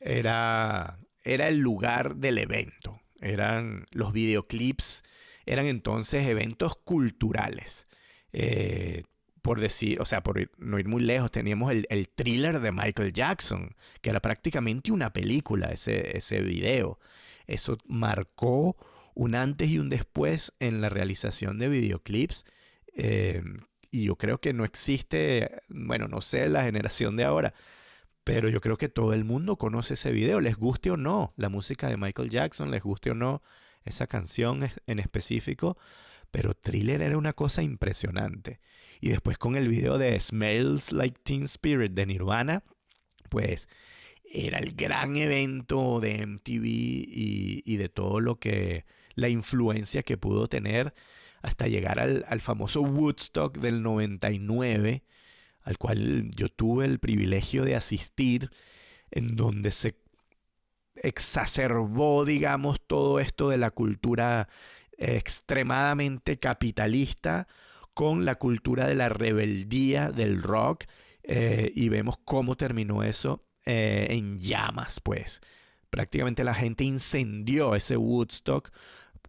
era el lugar del evento. Eran los videoclips, eran entonces eventos culturales. Eh, por decir, o sea, no ir muy lejos, teníamos el thriller de Michael Jackson, que era prácticamente una película, ese video. Eso marcó un antes y un después en la realización de videoclips. eh, y yo creo que no existe, bueno, no sé la generación de ahora, pero yo creo que todo el mundo conoce ese video, les guste o no la música de Michael Jackson, les guste o no esa canción en específico, pero Thriller era una cosa impresionante. Y después con el video de Smells Like Teen Spirit de Nirvana, pues era el gran evento de MTV y de todo lo que, la influencia que pudo tener hasta llegar al famoso Woodstock del 99, al cual yo tuve el privilegio de asistir, en donde se exacerbó, digamos, todo esto de la cultura extremadamente capitalista con la cultura de la rebeldía del rock, y vemos cómo terminó eso en llamas, pues. Prácticamente la gente incendió ese Woodstock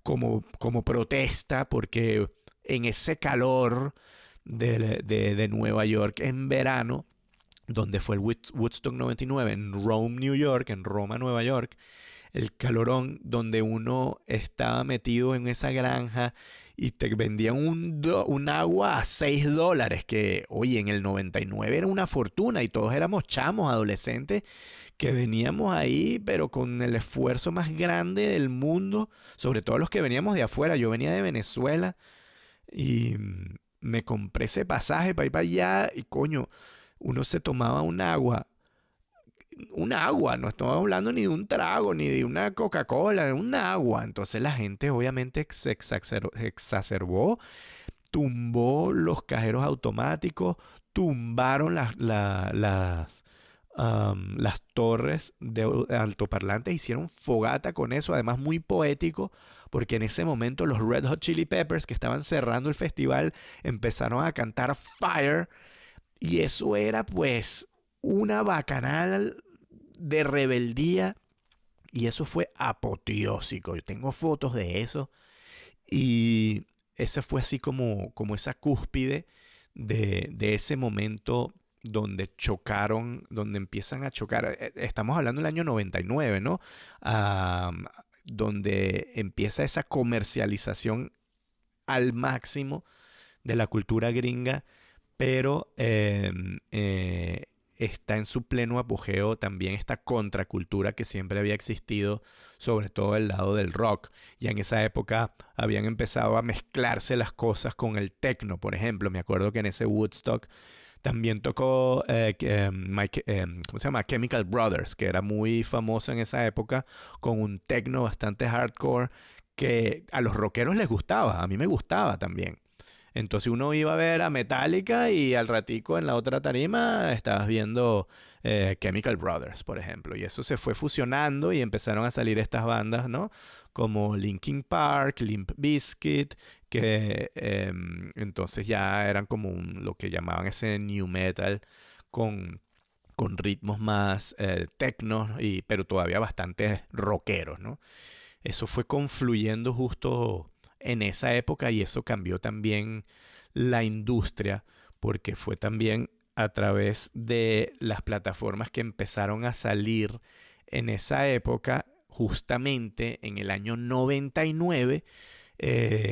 como protesta porque en ese calor de Nueva York en verano, donde fue el Woodstock 99 en Rome, New York, en Roma, Nueva York, el calorón donde uno estaba metido en esa granja y te vendían un agua a $6, que oye, en el 99 era una fortuna y todos éramos chamos, adolescentes, que veníamos ahí, pero con el esfuerzo más grande del mundo, sobre todo los que veníamos de afuera. Yo venía de Venezuela y me compré ese pasaje para ir para allá y coño, uno se tomaba un agua, no estamos hablando ni de un trago, ni de una Coca-Cola, de un agua. Entonces la gente obviamente se exacerbó, tumbó los cajeros automáticos, tumbaron las torres de altoparlantes, hicieron fogata con eso, además muy poético, porque en ese momento los Red Hot Chili Peppers, que estaban cerrando el festival, empezaron a cantar Fire, y eso era pues una bacanal de rebeldía, y eso fue apoteósico. Yo tengo fotos de eso, y ese fue así como esa cúspide de ese momento donde chocaron, donde empiezan a chocar. Estamos hablando del año 99, ¿no? Donde empieza esa comercialización al máximo de la cultura gringa, pero está en su pleno apogeo también esta contracultura que siempre había existido, sobre todo del lado del rock. Ya en esa época habían empezado a mezclarse las cosas con el techno, por ejemplo. Me acuerdo que en ese Woodstock también tocó ¿cómo se llama? Chemical Brothers, que era muy famosa en esa época, con un techno bastante hardcore que a los rockeros les gustaba, a mí me gustaba también. Entonces uno iba a ver a Metallica y al ratico en la otra tarima estabas viendo Chemical Brothers, por ejemplo. Y eso se fue fusionando y empezaron a salir estas bandas, ¿no? Como Linkin Park, Limp Bizkit, que entonces ya eran como lo que llamaban ese new metal con, con ritmos más techno, pero todavía bastante rockeros, ¿no? Eso fue confluyendo justo en esa época y eso cambió también la industria porque fue también a través de las plataformas que empezaron a salir en esa época, justamente en el año 99,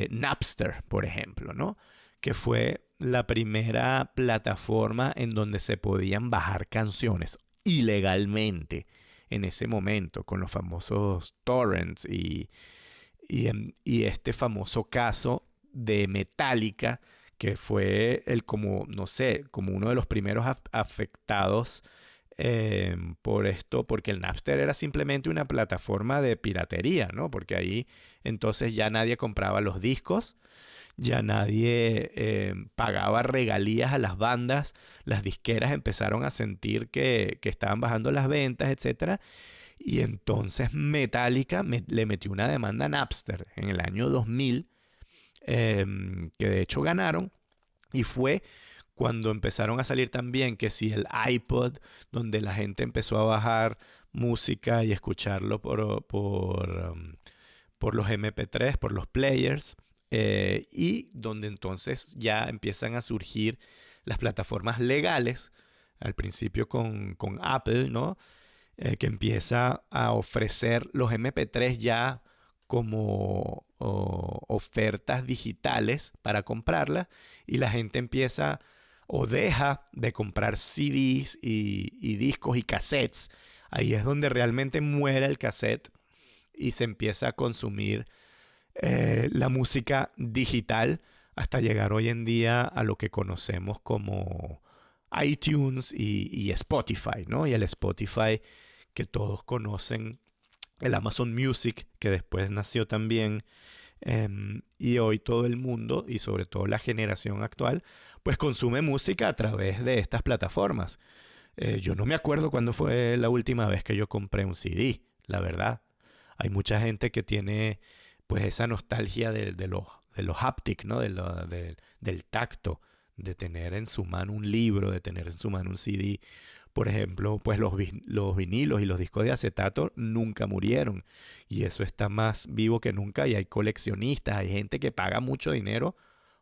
Napster, por ejemplo, ¿no? Que fue la primera plataforma en donde se podían bajar canciones ilegalmente en ese momento, con los famosos torrents y este famoso caso de Metallica, que fue como, no sé, como uno de los primeros afectados por esto, porque el Napster era simplemente una plataforma de piratería, ¿no? Porque ahí entonces ya nadie compraba los discos, ya nadie pagaba regalías a las bandas, las disqueras empezaron a sentir que estaban bajando las ventas, etcétera. Y entonces Metallica le metió una demanda a Napster en el año 2000, que de hecho ganaron, y fue cuando empezaron a salir también que si el iPod, donde la gente empezó a bajar música y escucharlo por los MP3, por los players, y donde entonces ya empiezan a surgir las plataformas legales, al principio con Apple, ¿no? Que empieza a ofrecer los MP3 ya como ofertas digitales para comprarlas y la gente empieza o deja de comprar CDs y discos y cassettes. Ahí es donde realmente muere el cassette y se empieza a consumir la música digital hasta llegar hoy en día a lo que conocemos como iTunes y Spotify, ¿no? Y el Spotify que todos conocen, el Amazon Music, que después nació también, y hoy todo el mundo, y sobre todo la generación actual, pues consume música a través de estas plataformas. Yo no me acuerdo cuándo fue la última vez que yo compré un CD, la verdad. Hay mucha gente que tiene pues esa nostalgia de los haptic, ¿no? Del tacto, de tener en su mano un libro, de tener en su mano un CD. Por ejemplo, pues los vinilos y los discos de acetato nunca murieron. Y eso está más vivo que nunca. Y hay coleccionistas, hay gente que paga mucho dinero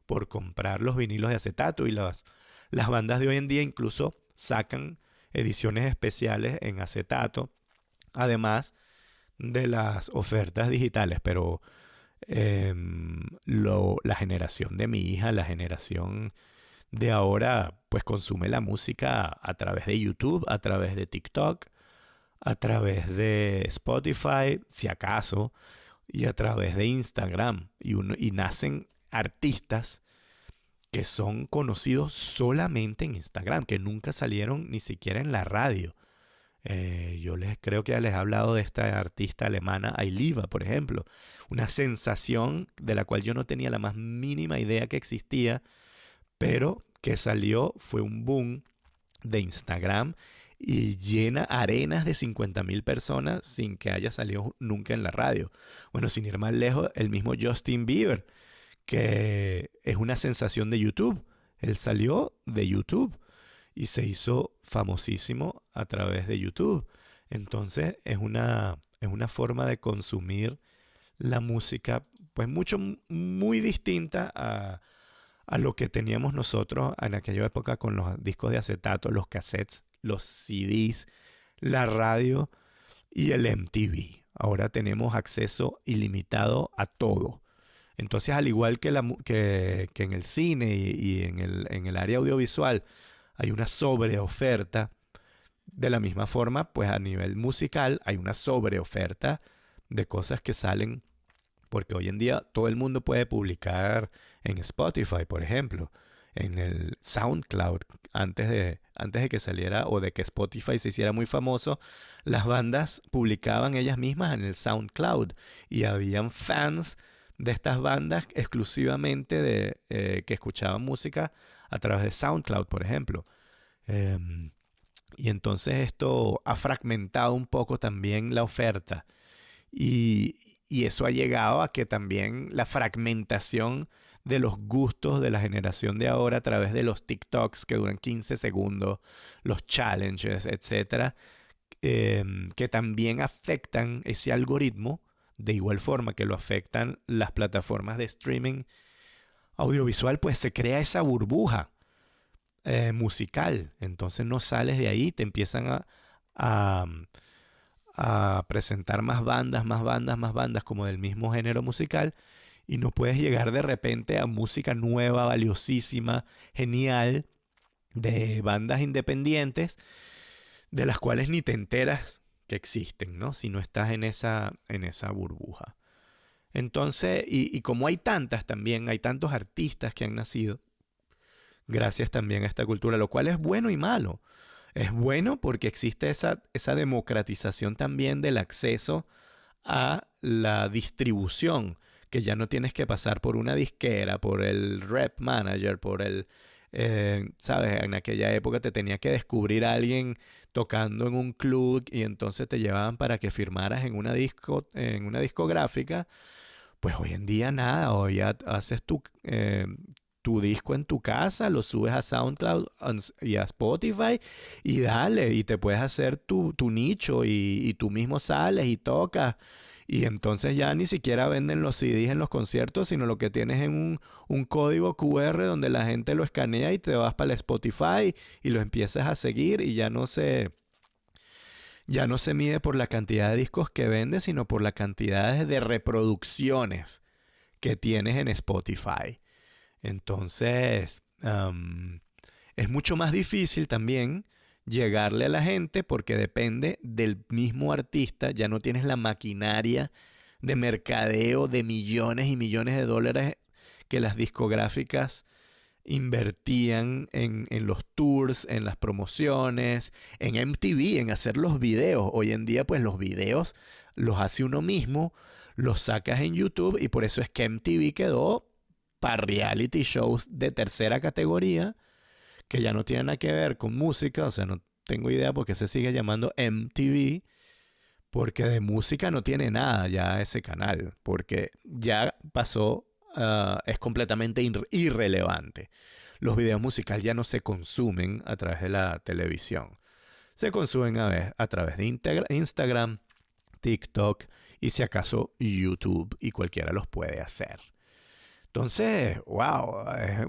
por comprar los vinilos de acetato. Y las bandas de hoy en día incluso sacan ediciones especiales en acetato, además de las ofertas digitales. Pero la generación de mi hija, la generación de ahora, pues consume la música a través de YouTube, a través de TikTok, a través de Spotify, si acaso, y a través de Instagram. Y nacen artistas que son conocidos solamente en Instagram, que nunca salieron ni siquiera en la radio. Yo creo que ya les he hablado de esta artista alemana Ailiva, por ejemplo. Una sensación de la cual yo no tenía la más mínima idea que existía, pero que salió fue un boom de Instagram y llena arenas de 50.000 personas sin que haya salido nunca en la radio. Bueno, sin ir más lejos, el mismo Justin Bieber, que es una sensación de YouTube. Él salió de YouTube y se hizo famosísimo a través de YouTube. Entonces es una forma de consumir la música pues muy distinta a lo que teníamos nosotros en aquella época con los discos de acetato, los cassettes, los CDs, la radio y el MTV. Ahora tenemos acceso ilimitado a todo. Entonces, al igual que en el cine y en el área audiovisual hay una sobreoferta, de la misma forma, pues a nivel musical hay una sobreoferta de cosas que salen, porque hoy en día todo el mundo puede publicar en Spotify, por ejemplo, en el SoundCloud. Antes de que saliera o de que Spotify se hiciera muy famoso, las bandas publicaban ellas mismas en el SoundCloud y habían fans de estas bandas exclusivamente que escuchaban música a través de SoundCloud, por ejemplo. Em, y entonces esto ha fragmentado un poco también la oferta. Y eso ha llegado a que también la fragmentación de los gustos de la generación de ahora a través de los TikToks que duran 15 segundos, los challenges, etcétera, que también afectan ese algoritmo de igual forma que lo afectan las plataformas de streaming audiovisual, pues se crea esa burbuja musical. Entonces no sales de ahí, te empiezan a, a presentar más bandas, más bandas, más bandas como del mismo género musical y no puedes llegar de repente a música nueva, valiosísima, genial, de bandas independientes de las cuales ni te enteras que existen, ¿no? Si no estás en esa burbuja. Entonces, y como hay tantas también, hay tantos artistas que han nacido gracias también a esta cultura, lo cual es bueno y malo. Es bueno porque existe esa democratización también del acceso a la distribución, que ya no tienes que pasar por una disquera, por el rep manager, ¿sabes? En aquella época te tenía que descubrir a alguien tocando en un club y entonces te llevaban para que firmaras en una discográfica. Pues hoy en día nada, hoy ya haces tu disco en tu casa, lo subes a SoundCloud y a Spotify y dale, y te puedes hacer tu nicho y tú mismo sales y tocas. Y entonces ya ni siquiera venden los CDs en los conciertos, sino lo que tienes es un código QR donde la gente lo escanea y te vas para el Spotify y lo empiezas a seguir y ya no se mide por la cantidad de discos que vendes, sino por la cantidad de reproducciones que tienes en Spotify. Entonces, es mucho más difícil también llegarle a la gente porque depende del mismo artista. Ya no tienes la maquinaria de mercadeo de millones y millones de dólares que las discográficas invertían en los tours, en las promociones, en MTV, en hacer los videos. Hoy en día, pues los videos los hace uno mismo, los sacas en YouTube y por eso es que MTV quedó para reality shows de tercera categoría que ya no tienen nada que ver con música. O sea, no tengo idea por qué se sigue llamando MTV, porque de música no tiene nada ya ese canal, porque ya pasó, es completamente irrelevante. Los videos musicales ya no se consumen a través de la televisión. Se consumen a través de Instagram, TikTok y si acaso YouTube, y cualquiera los puede hacer. Entonces, wow, es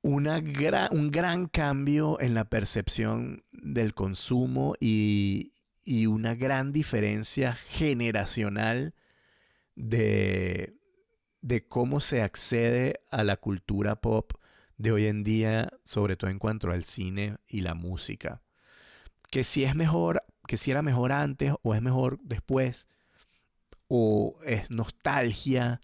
un gran cambio en la percepción del consumo y una gran diferencia generacional de, de cómo se accede a la cultura pop de hoy en día, sobre todo en cuanto al cine y la música. Que si es mejor, que si era mejor antes o es mejor después, o es nostalgia,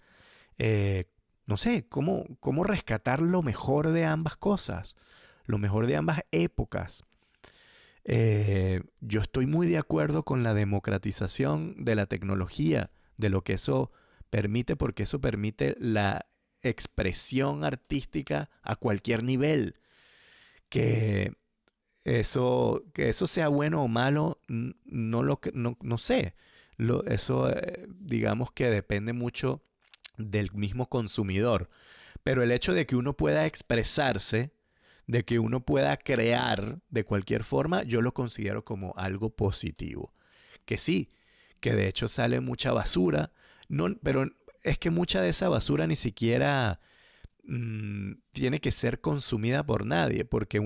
eh, no sé, cómo rescatar lo mejor de ambas cosas, lo mejor de ambas épocas. Yo estoy muy de acuerdo con la democratización de la tecnología, de lo que eso permite, porque eso permite expresión artística a cualquier nivel. Que que eso sea bueno o malo, no sé. Eso, digamos que depende mucho del mismo consumidor. Pero el hecho de que uno pueda expresarse, de que uno pueda crear de cualquier forma, yo lo considero como algo positivo. Que sí, que de hecho sale mucha basura, no, pero es que mucha de esa basura ni siquiera tiene que ser consumida por nadie, porque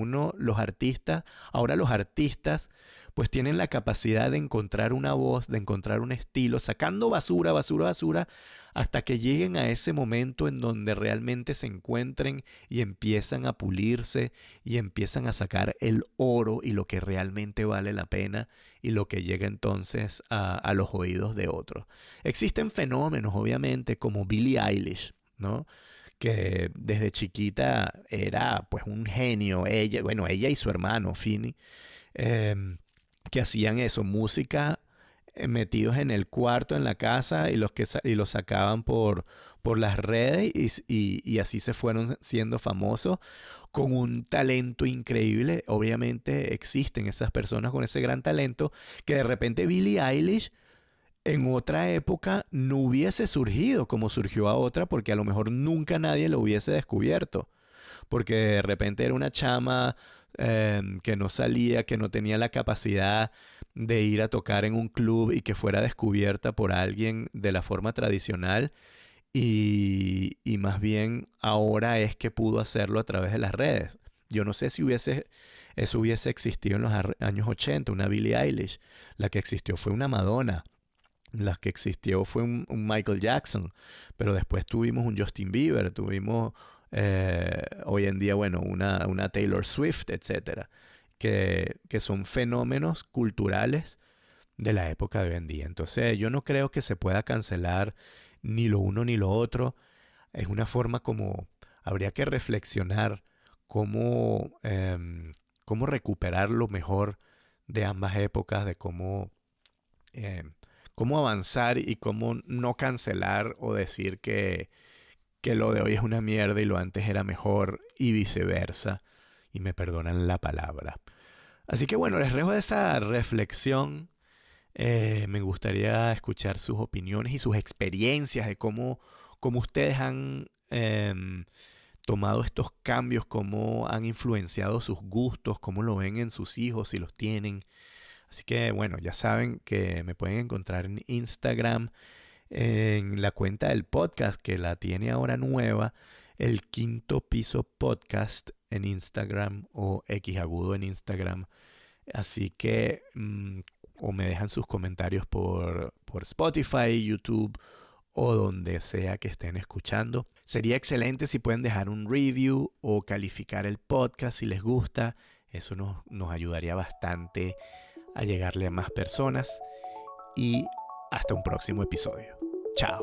ahora los artistas, pues tienen la capacidad de encontrar una voz, de encontrar un estilo, sacando basura, basura, basura, hasta que lleguen a ese momento en donde realmente se encuentren y empiezan a pulirse y empiezan a sacar el oro y lo que realmente vale la pena y lo que llega entonces a los oídos de otros. Existen fenómenos, obviamente, como Billie Eilish, ¿no? Que desde chiquita era pues un genio, ella y su hermano Finny, em, que hacían eso, música metidos en el cuarto, en la casa, y los sacaban por las redes y así se fueron siendo famosos con un talento increíble. Obviamente existen esas personas con ese gran talento que de repente Billie Eilish en otra época no hubiese surgido como surgió a otra, porque a lo mejor nunca nadie lo hubiese descubierto. Porque de repente era una chama que no salía, que no tenía la capacidad de ir a tocar en un club y que fuera descubierta por alguien de la forma tradicional. Y más bien ahora es que pudo hacerlo a través de las redes. Yo no sé si eso hubiese existido en los años 80, una Billie Eilish. La que existió fue una Madonna. La que existió fue un Michael Jackson, pero después tuvimos un Justin Bieber, tuvimos hoy en día, bueno, una Taylor Swift, etcétera, que son fenómenos culturales de la época de hoy en día. Entonces, yo no creo que se pueda cancelar ni lo uno ni lo otro. Es una forma como habría que reflexionar cómo recuperar lo mejor de ambas épocas, de em, cómo avanzar y cómo no cancelar o decir que lo de hoy es una mierda y lo antes era mejor y viceversa. Y me perdonan la palabra. Así que bueno, les dejo esa reflexión. Me gustaría escuchar sus opiniones y sus experiencias de cómo ustedes han tomado estos cambios, cómo han influenciado sus gustos, cómo lo ven en sus hijos, si los tienen. Así que bueno, ya saben que me pueden encontrar en Instagram, en la cuenta del podcast que la tiene ahora nueva, el Quinto Piso Podcast en Instagram o X Agudo en Instagram. Así que o me dejan sus comentarios por Spotify, YouTube o donde sea que estén escuchando. Sería excelente si pueden dejar un review o calificar el podcast si les gusta. Eso nos ayudaría bastante a llegarle a más personas. Y hasta un próximo episodio. Chao.